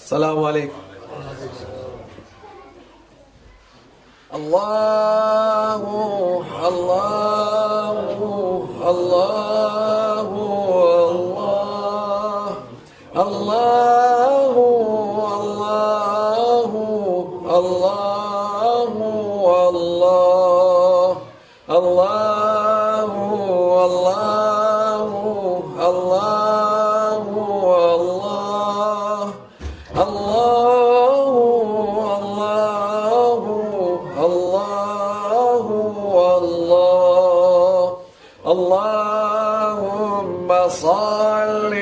السلام عليكم. الله الله الله الله الله الله الله الله الله الله الله اللهم صل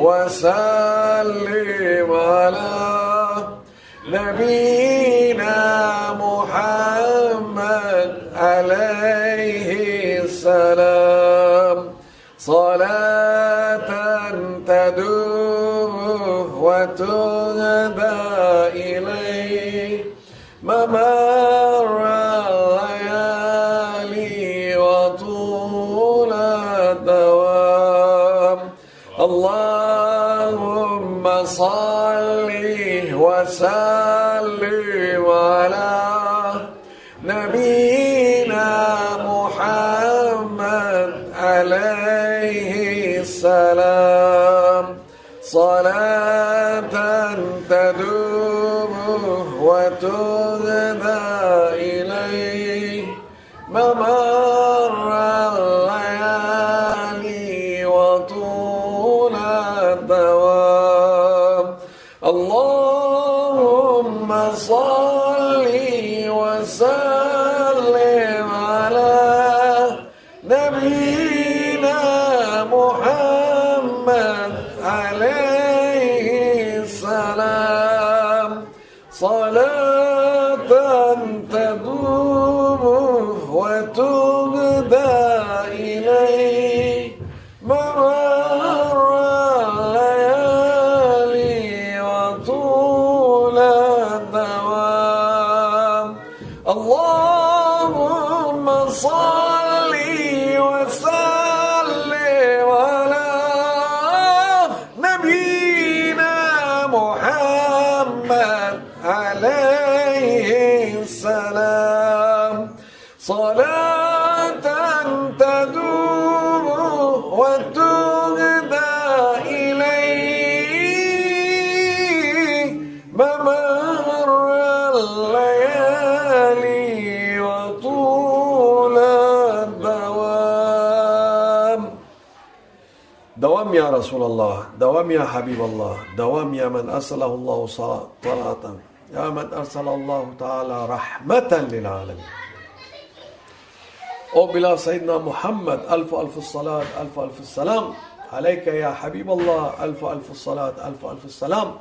وسلم على نبينا محمد عليه السلام صلاة تدوم وتهدى إليه ممر الليالي وطول الدوام اللهم صل وسلم على نبينا محمد عليه السلام صلاة تدوم وتهدى إليه ممر الليالي وطول الدوام اللهم صل وسلم على نبينا محمد عليه السلام صلاة تدوم وتهدى إليه ممر الليالي وطول الدوام اللهم صل وسلم على نبينا محمد عليه السلام صلاة تدوم وتهدى إليه ممر الليالي وطول الدوام دوام يا رسول الله دوام يا حبيب الله دوام يا من أرسله الله صلاة يا من أرسل الله تعالى رحمة للعالمين. O beloved Sayyidina Muhammad, alf salat, alf salam. Alayka ya Habib Allah, alf salat, alf salam.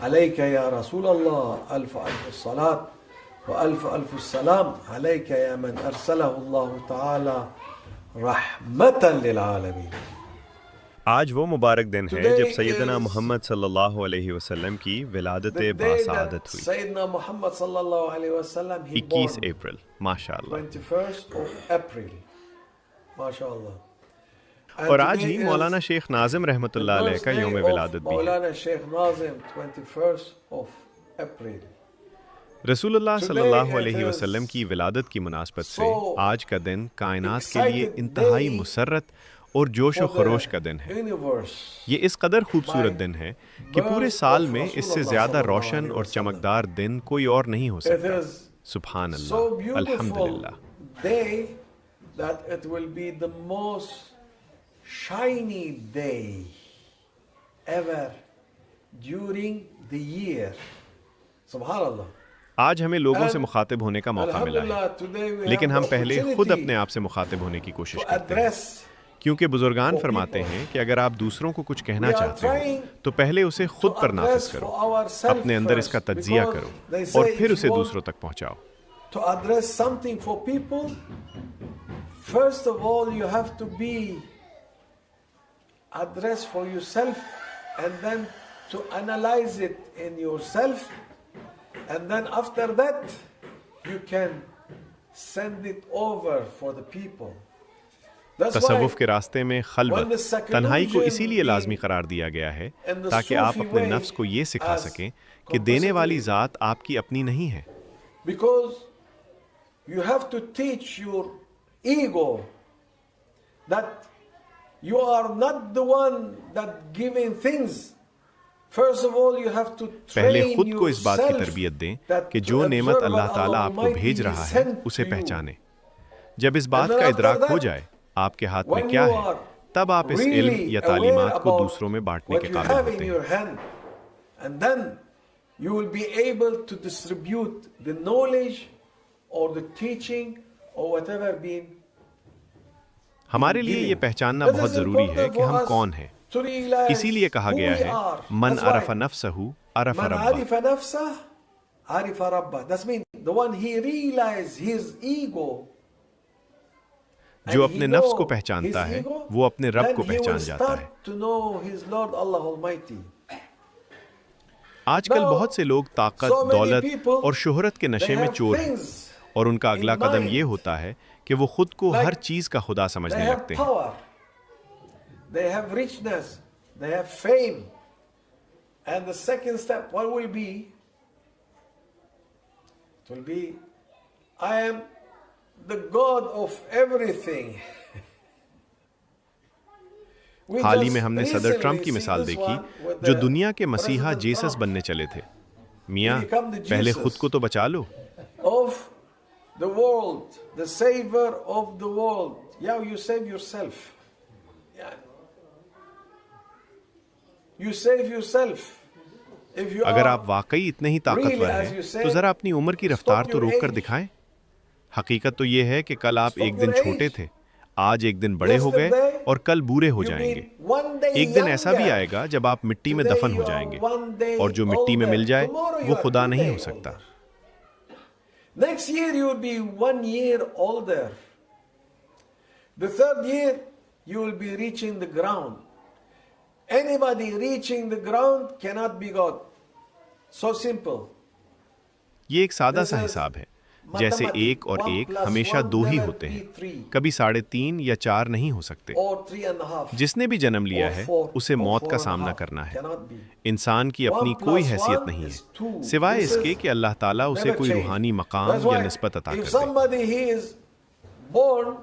Alayka ya Rasul Allah, alf salat, wa alf salam. Alayka ya man arsalahu Allah ta'ala rahmatan lil alamin. आज वो मुबारक दिन है जब सैयदना मोहम्मद सल्लल्लाहु अलैहि वसल्लम की विलादत बासआदत हुई। 21 अप्रैल माशाअल्लाह। और आज ही मौलाना शेख नाजिम रहमतुल्लाह अलैह का यौम विलादत भी है। रसूलुल्लाह सल्लल्लाहु अलैहि वसल्लम की विलादत की मुनासबत से आज का दिन कायनात के लिए इंतहाई मुसर्रत और जोश व खरोश का दिन है। ये इस कदर खूबसूरत दिन है कि पूरे साल में इससे ज़्यादा रोशन और चमकदार दिन कोई और नहीं हो सकता। सुभान अल्लाह, अल्हम्दुलिल्लाह। आज हमें लोगों से मुखातिब होने का मौका मिला है, लेकिन हम पहले खुद अपने आप से मुखातिब होने की कोशिश करते हैं, क्योंकि बुजुर्गान फरमाते हैं कि अगर आप दूसरों को कुछ कहना चाहते हो तो पहले उसे खुद पर नाफिज करो, अपने अंदर इसका तज्जिया करो और फिर उसे दूसरों तक पहुंचाओ। To address something for people, first of all you have to be addressed for yourself, and then to analyze it in yourself, and then after that you can send it over for the people. तसव्वुफ के रास्ते में खलवत, तन्हाई को इसीलिए लाजमी करार दिया गया है ताकि आप अपने नफ्स को ये सिखा सकें कि देने वाली ज़ात आपकी अपनी नहीं है। Because you have to teach your ego that you are not the one that giving things. First of all, you have to पहले train खुद को इस बात की yourself तरबियत दें that कि to जो नेमत observe अल्लाह what ताला Allah आपको Almighty भेज रहा है sent उसे to you. पहचानें। जब इस बात And का then इदराक after हो that, जाए आपके हाथ में when क्या you है, are तब आप इस really इल्म या aware तालीमात को about दूसरों में बांटने what के you काबिल have होते in हैं। your hand, and then you will be able to distribute the knowledge or the teaching or whatever being हमारे लिए ये पहचानना बहुत ज़रूरी है कि हम कौन हैं। इसीलिए कहा गया है मन अरफ़ नफ्सहु अरफ़ Man रब्बह। arifa nafsah, arifa rabbah. That means the one he realized his ego. जो and अपने he नफ्स know को पहचानता his है ego, वो अपने रब then को he will पहचान जाता है। start to know his Lord Allah Almighty. आजकल Now, बहुत से लोग ताकत, so many दौलत people, और शोहरत के They नशे में have चोर हैं things और उनका अगला in कदम mind. ये होता है कि वो खुद को Like, हर चीज का खुदा They समझने have लगते हैं। power, they have richness, they have fame. And the second step, what will be? It will be, I am the God of everything. We hall he just में हमने सदर recently ट्रंप की see मिसाल this देखी one with जो the दुनिया के मसीहा President जीसस Trump बनने चले थे। मियाँ He become the पहले Jesus. खुद को तो बचा लो। of the world, the savior of the world. Yeah, you save yourself. Yeah. You save yourself. If you अगर are आप वाकई इतने ही ताकतवर really, as हैं you said, तो जरा अपनी उम्र की रफ्तार stop तो your रोक कर age. दिखाएं। हकीकत तो ये है कि कल आप Stop एक दिन your छोटे age. थे, आज एक दिन बड़े हो गए Yesterday, और कल बूढ़े हो you've जाएंगे। been one day एक दिन ऐसा भी younger. आएगा जब आप मिट्टी में Today दफन हो you are जाएंगे one day और जो मिट्टी में older. मिल जाए Tomorrow you वो are खुदा 2 नहीं days हो सकता। older. Next year you will be 1 year older. The third year you will be reaching the ground. Anybody reaching the ground cannot be God. So simple. ये एक सादा This सा is हिसाब है, जैसे mathematics. एक और 1 एक plus हमेशा 1 दो ही never होते be हैं, 3. कभी 3.5 या 4 नहीं हो सकते। Or 3.5. जिसने भी जन्म लिया or है 4, उसे or मौत का 4.5. सामना करना है। Cannot be. इंसान की अपनी 1 कोई plus हैसियत 1 नहीं is है 2. सिवाय This इसके is कि अल्लाह ताला उसे never कोई change. रूहानी That's मकाम why या निस्बत अता if कर दे। somebody he is born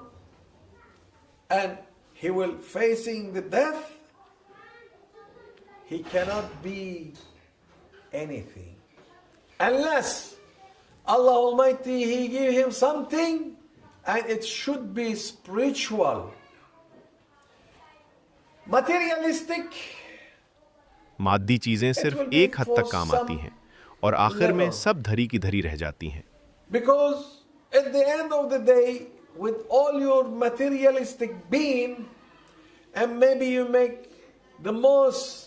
and he will facing the death, he cannot be anything unless Allah Almighty he give him something and it should be spiritual. Materialistic, मादी चीजें will सिर्फ be एक हद for तक काम some आती हैं और आखिर में level. सब धरी की धरी रह जाती हैं। because at the end of the day, with all your materialistic being, and maybe you make the most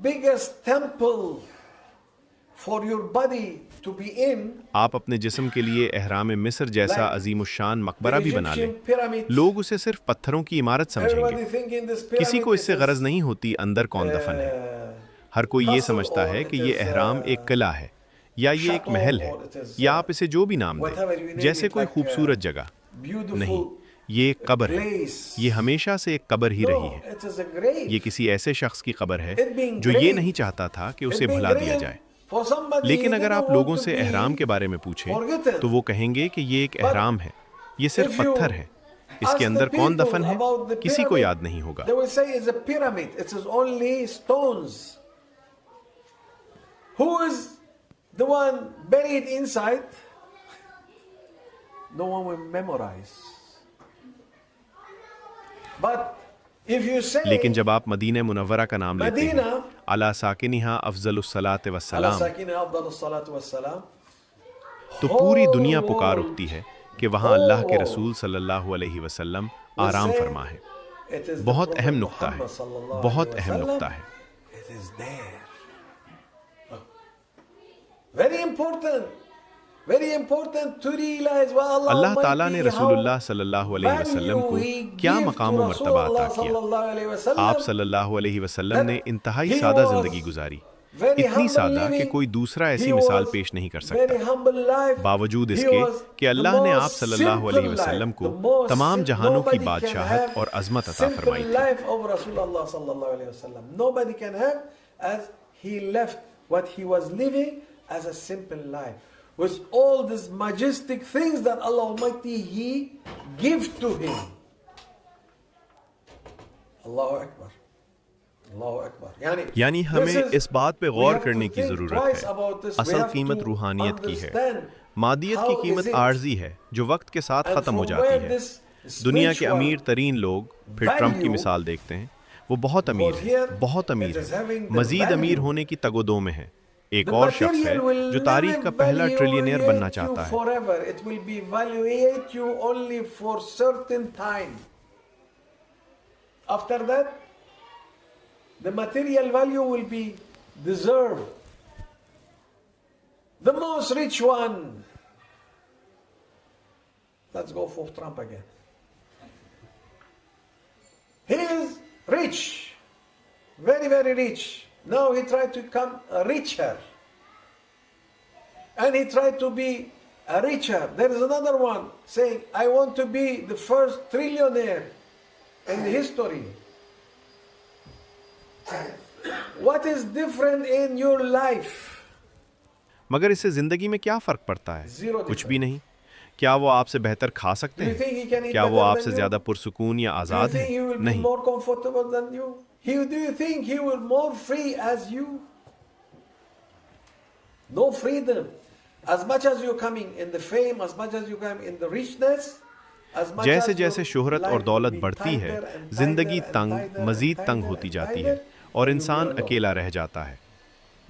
biggest temple for your body to be in. आप अपने जिस्म के लिए एहराम मिस्र जैसा Like अजीमुशान the मकबरा भी बना लें, Egyptian pyramid. लोग उसे सिर्फ पत्थरों की इमारत समझेंगे। Everybody thinking this pyramid किसी को इससे is, गरज नहीं होती अंदर कौन दफन है। हर कोई ये castle समझता or है कि it ये is, एहराम एक किला है या ये एक chateau महल है or it is, या आप इसे जो भी नाम whatever you दें, name जैसे it, कोई like, खूबसूरत जगह। beautiful नहीं, ये एक कब्र है। place. ये हमेशा से एक कब्र ही रही No, है। it is a grave. ये किसी ऐसे शख्स की कब्र है It being जो ये grave. नहीं चाहता था कि It उसे being भुला दिया grave जाए। for somebody लेकिन who अगर didn't आप want लोगों to से be एहराम के बारे में पूछें forgotten. तो वो कहेंगे कि ये एक But एहराम है, ये सिर्फ if you पत्थर है, ask इसके the अंदर कौन people दफन है about the किसी को pyramid, याद नहीं होगा। They will say it's a pyramid. It is only stones. Who is the one buried inside? No one will memorize. But if you say लेकिन जब आप मदीना मुनव्वरा का नाम लेते हैं, मदीना अला साकिनिहा अफजलुस्सलात ala वस्सलाम, sakina afdalus salatu wassalam, तो पूरी whole दुनिया पुकार world, उठती है कि वहाँ अल्लाह के whole रसूल सल्लल्लाहु अलैहि वसल्लम will आराम say फरमा है। it is the बहुत Prophet अहम नुक्ता है, Muhammad sallallahu बहुत alaihi अहम wasallam. नुक्ता है। It is there. Very important. Very important to realize what Allah अल्लाह ताला ने Almighty, रसूलुल्लाह how सल्लल्लाहु अलैहि वसल्लम को value He क्या give मकाम to व मर्तबा अता Rasulullah किया। sallallahu alaihi wasallam. आप सल्लल्लाहु अलैहि वसल्लम ने इंतहाई He सादा was जिंदगी गुजारी, इतनी सादा कि कोई दूसरा ऐसी मिसाल पेश नहीं कर सकता। बावजूद इसके कि अल्लाह ने आप सल्लल्लाहु अलैहि वसल्लम को तमाम जहानों की बादशाहत और अज़मत अता फरमाई थी। With all these majestic things that Allah Almighty He gives to him. Allahu Akbar. Allahu Akbar. यानी हमें इस बात पे गौर करने की ज़रूरत है। असल कीमत रूहानियत की है। मादियत की कीमत आर्जी है जो वक्त के साथ ख़त्म हो जाती है। दुनिया के अमीर तरीन लोग, फिर ट्रंप की मिसाल देखते हैं, वो बहुत अमीर है, बहुत अमीर है, मज़ीद अमीर होने की तगोदों में है। एक और शख्स है जो तारीख का पहला ट्रिलियनियर बनना चाहता है। After that, the material value will be deserved. The most rich one. Let's go for Trump again. He is rich, very, very rich. Now he tried to become richer. And he tried to be a richer. There is another one saying, I want to be the first trillionaire in history. What is different in your life? मगर इससे जिंदगी में क्या फर्क पड़ता है? कुछ भी नहीं। क्या वो आपसे बेहतर खा सकते हैं? क्या वो आपसे ज्यादा पुरसुकून या आजाद हैं? नहीं। Do you think he will more free as you? No freedom. As much as you're coming in the fame, as much as you come in the richness, जैसे जैसे शोहरत और दौलत बढ़ती है, जिंदगी तंग, मजीद तंग होती जाती है और इंसान अकेला रह जाता है।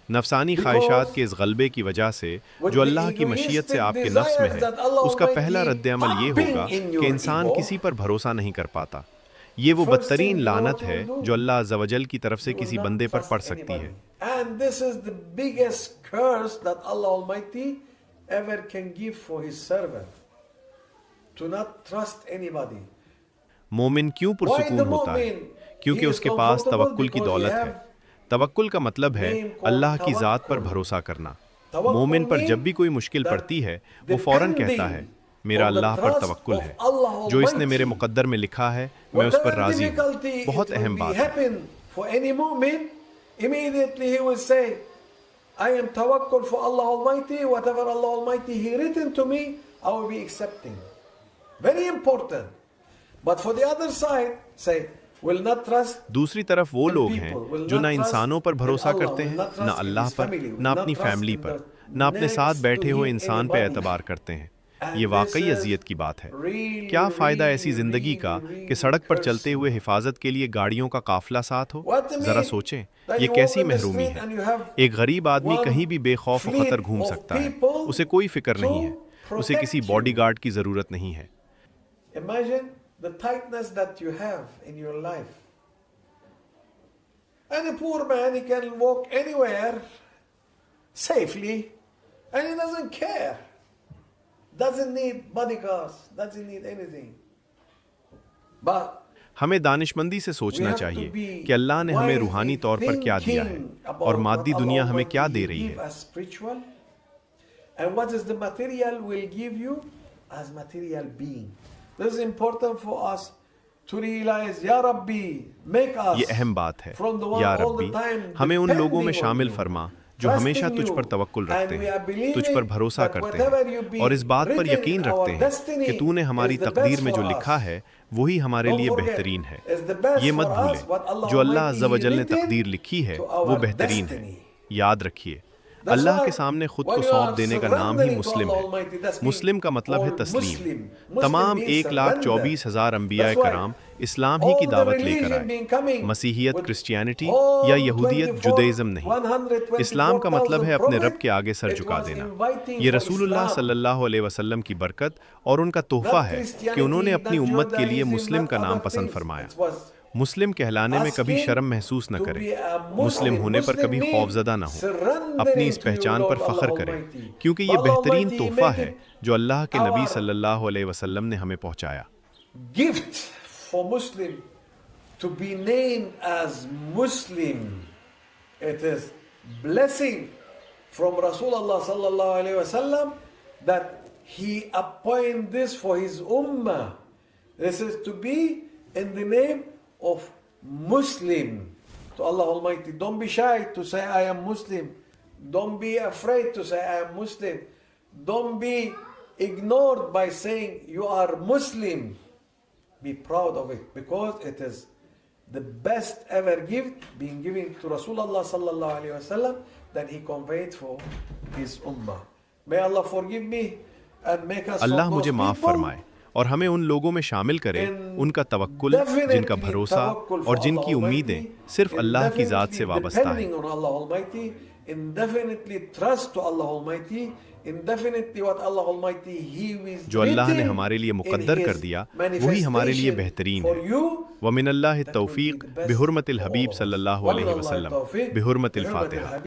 नफसानी ख्वाहिशात के इस गलबे की वजह से जो अल्लाह की मशीयत से आपके नफ्स में है, उसका पहला रद्द-ए-अमल ये होगा कि इंसान किसी पर भरोसा नहीं कर पाता। ये वो बदतरीन लानत है जो अल्लाह अज़्ज़ व जल की तरफ से किसी बंदे पर पड़ सकती है। And this is the biggest curse that Allah Almighty ever can give for His servant. To not trust anybody. मोमिन क्यों पुरसुकून होता है? क्योंकि उसके पास तवक्कुल की दौलत है। तवक्कुल का मतलब है अल्लाह की ज़ात पर भरोसा करना। मोमिन पर जब भी कोई मुश्किल पड़ती है, वो फौरन कहता है, मेरा अल्लाह पर तवक्कुल है, जो इसने मेरे मुकद्दर में लिखा है, मैं उस पर राजी हूँ। बहुत अहम बात है। Immediately he will say, I am tawakkul for Allah Almighty, whatever Allah Almighty He written to me, I will be accepting. Very important. But for the other side, say, will not trust. दूसरी तरफ वो लोग हैं जो ना इंसानों पर भरोसा करते हैं, ना अल्लाह पर, ना अपनी फैमिली पर, ना अपने साथ बैठे हुए इंसान पर एतबार करते हैं। ये वाकई अजियत की बात है। क्या फ़ायदा ऐसी ज़िंदगी का कि सड़क पर चलते हुए हिफाजत के लिए गाड़ियों का काफिला साथ हो? ज़रा सोचें, ये कैसी महरूमी है। एक गरीब आदमी कहीं भी बेखौफ व ख़तर घूम सकता है, उसे कोई फिक्र नहीं है, उसे किसी बॉडीगार्ड की ज़रूरत नहीं है। Imagine the tightness that you have in your life. And a poor man, he can walk anywhere safely and he doesn't care. Doesn't need bodyguards, doesn't need anything. But हमें दानिशमंदी से सोचना चाहिए कि अल्लाह ने हमें रूहानी तौर पर क्या दिया है और मादी दुनिया हमें क्या दे रही है। And what is the material will give you as material being. This is important for us to realize, Ya Rabbi, make us. ये अहम बात है। या रब्बी, हमें उन लोगों में शामिल फरमा जो हमेशा तुझ पर तवक्कुल रखते हैं, तुझ पर भरोसा करते हैं और इस बात पर यकीन रखते हैं कि तूने हमारी तकदीर में जो लिखा है वही हमारे लिए बेहतरीन है। ये मत भूलें, जो अल्लाह अज़्ज़ व जल ने तकदीर लिखी है वो बेहतरीन है। याद रखिए, अल्लाह के सामने खुद को सौंप देने का नाम ही मुस्लिम है। मुस्लिम का मतलब है तस्लीम। तमाम 1,24,000 अंबिया कराम इस्लाम ही की दावत लेकर आए। मसीहियत, क्रिश्चियनिटी या यहूदियत, जुदाइज़म नहीं। इस्लाम का मतलब है अपने रब के आगे सर झुका देना। ये रसूलुल्लाह सल्लल्लाहु अलैहि वसल्लम की बरकत और उनका तोहफा है कि उन्होंने अपनी उम्मत के लिए मुस्लिम का नाम पसंद फरमाया। मुस्लिम कहलाने में कभी शर्म महसूस न करें, मुस्लिम होने पर कभी खौफजदा न हो, अपनी इस पहचान पर फख्र करें, क्योंकि ये बेहतरीन तोहफा है जो अल्लाह के नबी सल्लल्लाहु अलैहि वसल्लम ने हमें पहुंचाया। Gift for Muslim to be named as Muslim. It is blessing from Rasulullah sallallahu alaihi wasallam that he appoint this for his ummah. This is to be in the name of Muslim to Allah Almighty. Don't be shy to say I am Muslim. Don't be afraid to say I am Muslim. Don't be ignored by saying you are Muslim. Be proud of it because it is the best ever gift being given to Rasulullah sallallahu alaihi wasallam that he conveyed for his ummah. May Allah forgive me and make us Allah from मुझे those माफ़ people फरमाए और हमें उन लोगों में शामिल करे उनका तवक्कुल, जिनका भरोसा और जिनकी उम्मीदें सिर्फ अल्लाह की ज़ात से वाबस्ता है। Indefinitely trust to Allah Almighty, indefinitely what Allah Almighty He is जो अल्लाह ने हमारे लिए मुक़द्दर कर दिया वही हमारे लिए बेहतरीन है। वमिनल्लाहि तौफ़ीक़ बिहुर्मतिल हबीब सल्लल्लाहु अलैहि वसल्लम बिहुर्मतिल फ़ातिहा।